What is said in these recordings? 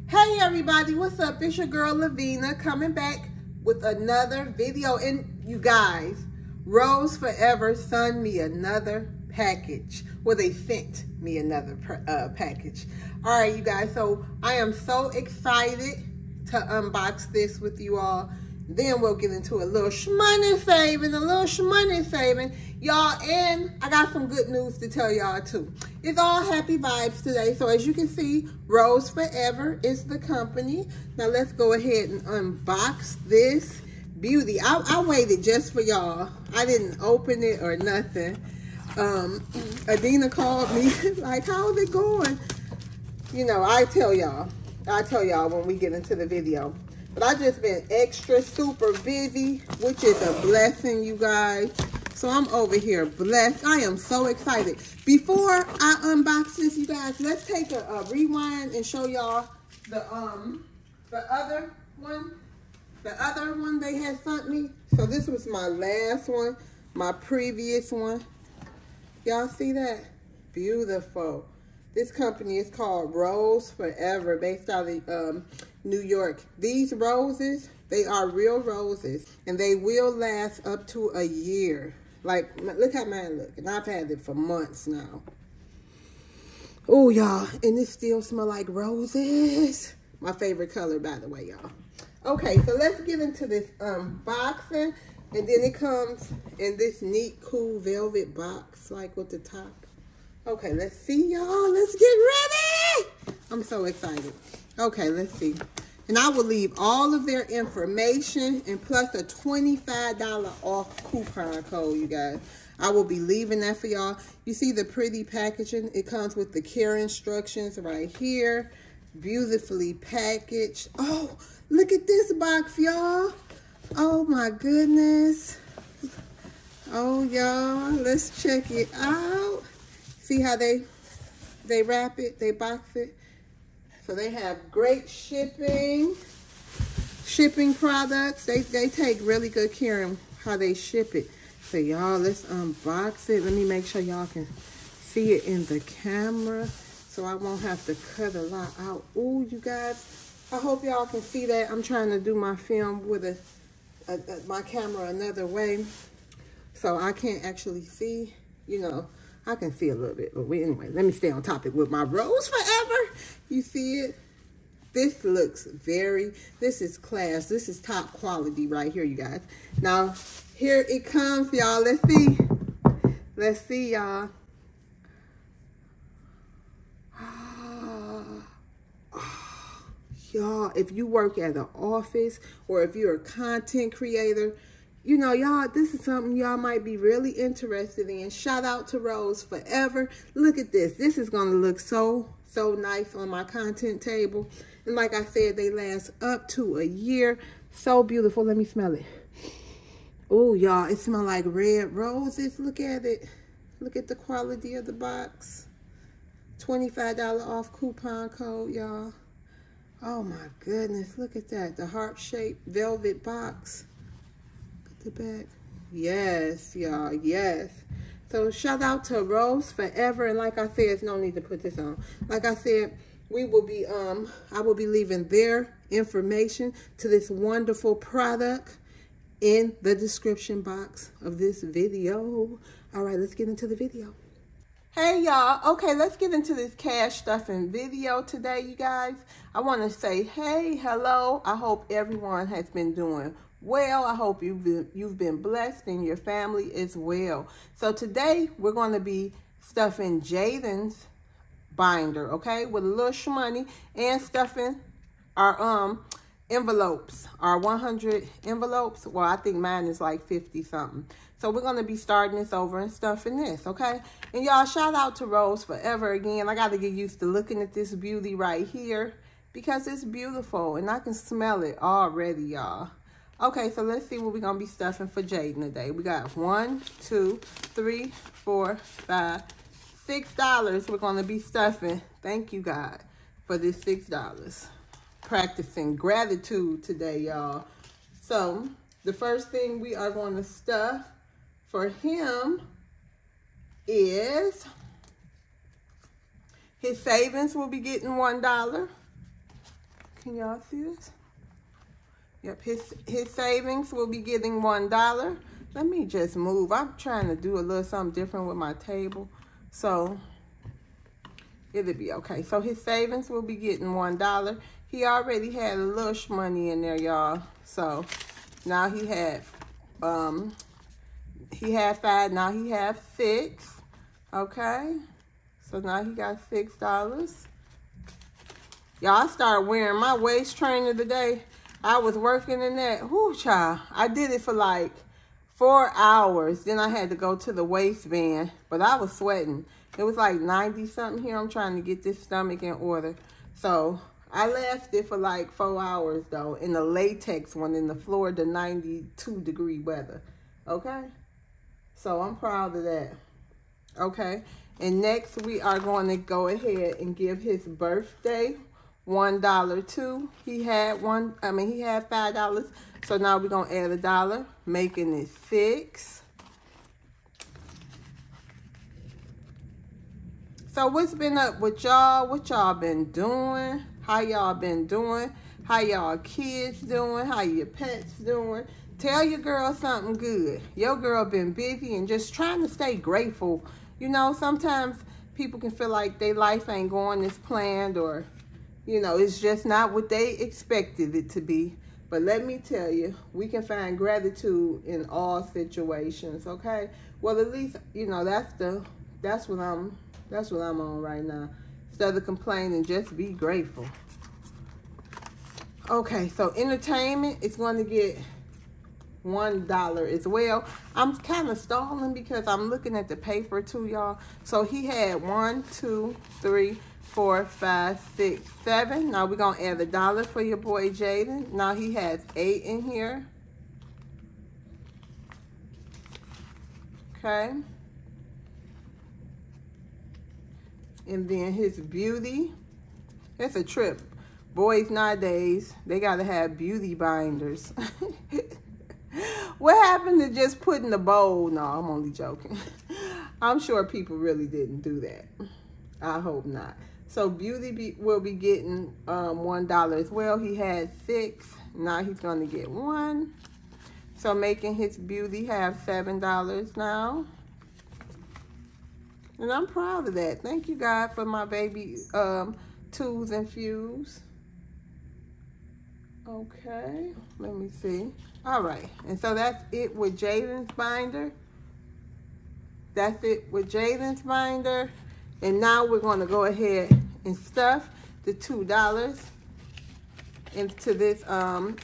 Hey everybody, what's up? It's your girl Lavina coming back with another video. And you guys, Roseforever sent me another package. Well, they sent me another package. All right, you guys, so I am so excited to unbox this with you all. Then we'll get into a little shmoney saving, y'all. And I got some good news to tell y'all too. It's all happy vibes today. So as you can see, Roseforever is the company. Now let's go ahead and unbox this beauty. I waited just for y'all. I didn't open it or nothing. Adina called me like, how's it going? You know, I tell y'all when we get into the video. But I just been extra super busy, which is a blessing, you guys. So I'm over here blessed. I am so excited. Before I unbox this, you guys, let's take a rewind and show y'all the other one they had sent me. So this was my last one, my previous one. Y'all see that? Beautiful. This company is called Roseforever, based out of New York. These roses, they are real roses, and they will last up to a year. Like, look how mine look, and I've had it for months now. Oh, y'all, and it still smell like roses. My favorite color, by the way, y'all. Okay, so let's get into this unboxing, and then it comes in this neat, cool velvet box, like with the top. Okay, let's see, y'all. Let's get ready. I'm so excited. Okay, let's see. And I will leave all of their information and plus a $25 off coupon code, you guys. I will be leaving that for y'all. You see the pretty packaging? It comes with the care instructions right here. Beautifully packaged. Oh, look at this box, y'all. Oh, my goodness. Oh, y'all. Let's check it out. See how they wrap it, they box it. So they have great shipping products. They take really good care of how they ship it. So y'all, let's unbox it. Let me make sure y'all can see it in the camera so I won't have to cut a lot out. Ooh, you guys, I hope y'all can see that. I'm trying to do my film with my camera another way, so I can't actually see, you know. I can see a little bit, but anyway, let me stay on topic with my Roseforever. You see it? This looks this is class. This is top quality right here, you guys. Now, here it comes, y'all. Let's see. Let's see, y'all. Y'all, if you work at an office or if you're a content creator, you know, y'all, this is something y'all might be really interested in. Shout out to Roseforever. Look at this. This is going to look so nice on my content table. And like I said, they last up to a year. So beautiful. Let me smell it. Oh, y'all, it smells like red roses. Look at it. Look at the quality of the box. $25 off coupon code, y'all. Oh, my goodness. Look at that. The heart-shaped velvet box. The back. Yes, y'all, yes. So shout out to Roseforever, and like I said, there's no need to put this on. Like I said, we will be I will be leaving their information to this wonderful product in the description box of this video. All right, let's get into the video. Hey y'all, okay, let's get into this cash stuffing video today, you guys. I want to say hey, hello. I hope everyone has been doing well. I hope you've been blessed and your family as well. So today we're going to be stuffing Jaden's binder, okay, with a little shmoney, and stuffing our envelopes, our 100 envelopes. Well, I think mine is like 50 something. So we're going to be starting this over and stuffing this, okay? And y'all, shout out to Roseforever again. I got to get used to looking at this beauty right here because it's beautiful and I can smell it already, y'all. Okay, so let's see what we're going to be stuffing for Jaden today. We got 1, 2, 3, 4, 5, $6 we're going to be stuffing. Thank you, God, for this $6. Practicing gratitude today, y'all. So the first thing we are going to stuff for him is his savings will be getting $1. Can y'all see this? Yep, his savings will be getting $1. Let me just move. I'm trying to do a little something different with my table, so it'll be okay. So his savings will be getting $1. He already had a little money in there, y'all. So now he had 5. Now he has 6. Okay. So now he got $6. Y'all, I started wearing my waist trainer today. I was working in that. Whoo, child. I did it for like 4 hours. Then I had to go to the waistband. But I was sweating. It was like 90 something here. I'm trying to get this stomach in order. So I lasted for like 4 hours though. In the latex one in the Florida 92-degree weather. Okay. So I'm proud of that. Okay. And next we are going to go ahead and give his birthday $1 too. He had $5. So now we're gonna add $1, making it 6. So what's been up with y'all? What y'all been doing? How y'all been doing? How y'all kids doing? How your pets doing? Tell your girl something good. Your girl been busy and just trying to stay grateful. You know, sometimes people can feel like their life ain't going as planned, or you know, it's just not what they expected it to be. But let me tell you, we can find gratitude in all situations, okay? Well, at least, you know, that's what I'm on right now. Instead of complaining, just be grateful. Okay, so entertainment is going to get $1 as well. I'm kind of stalling because I'm looking at the paper too, y'all. So he had 1, 2, 3, 4, 5, 6, 7. Now we're gonna add $1 for your boy Jaden. Now he has 8 in here. Okay. And then his beauty. It's a trip. Boys nowadays, they gotta have beauty binders. What happened to just putting the bowl? No, I'm only joking. I'm sure people really didn't do that. I hope not. So beauty will be getting $1 as well. He had 6. Now he's going to get 1. So making his beauty have $7 now. And I'm proud of that. Thank you, God, for my baby tools and fuse. Okay, let me see. All right, and so that's it with Jaden's binder. That's it with Jaden's binder. And now we're going to go ahead and stuff the $2 into this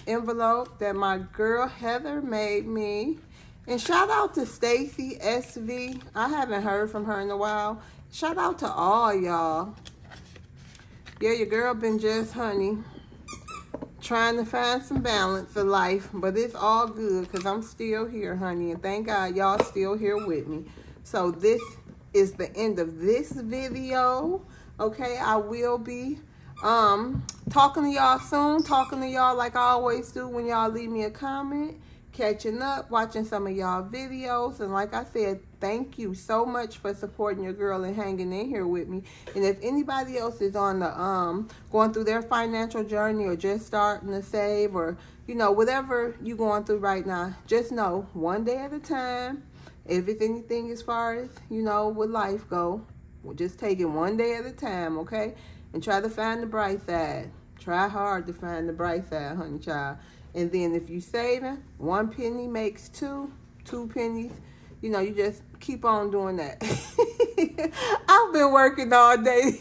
envelope that my girl Heather made me. And shout out to Stacy SV. I haven't heard from her in a while. Shout out to all y'all. Yeah, your girl been just, honey, trying to find some balance of life. But it's all good because I'm still here, honey. And thank God y'all still here with me. So this is the end of this video. Okay, I will be talking to y'all soon. Talking to y'all like I always do when y'all leave me a comment. Catching up, watching some of y'all videos. And like I said, thank you so much for supporting your girl and hanging in here with me. And if anybody else is on the going through their financial journey, or just starting to save, or you know, whatever you're going through right now, just know, one day at a time. If it's anything as far as, you know, with life go, we'll just take it one day at a time, okay? And try to find the bright side. Try hard to find the bright side, honey child. And then if you saving, 1 penny makes 2, 2 pennies. You know, you just keep on doing that. I've been working all day.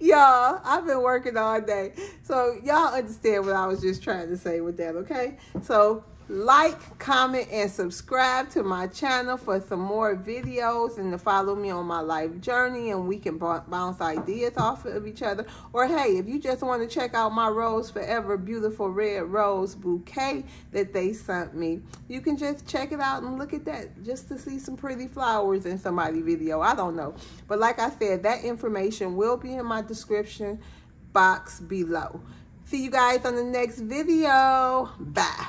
Y'all, I've been working all day. So y'all understand what I was just trying to say with that, okay? So like, comment, and subscribe to my channel for some more videos, and to follow me on my life journey, and we can bounce ideas off of each other. Or hey, if you just want to check out my Roseforever beautiful red rose bouquet that they sent me, you can just check it out and look at that, just to see some pretty flowers in somebody's video. I don't know. But like I said, that information will be in my description box below. See you guys on the next video. Bye.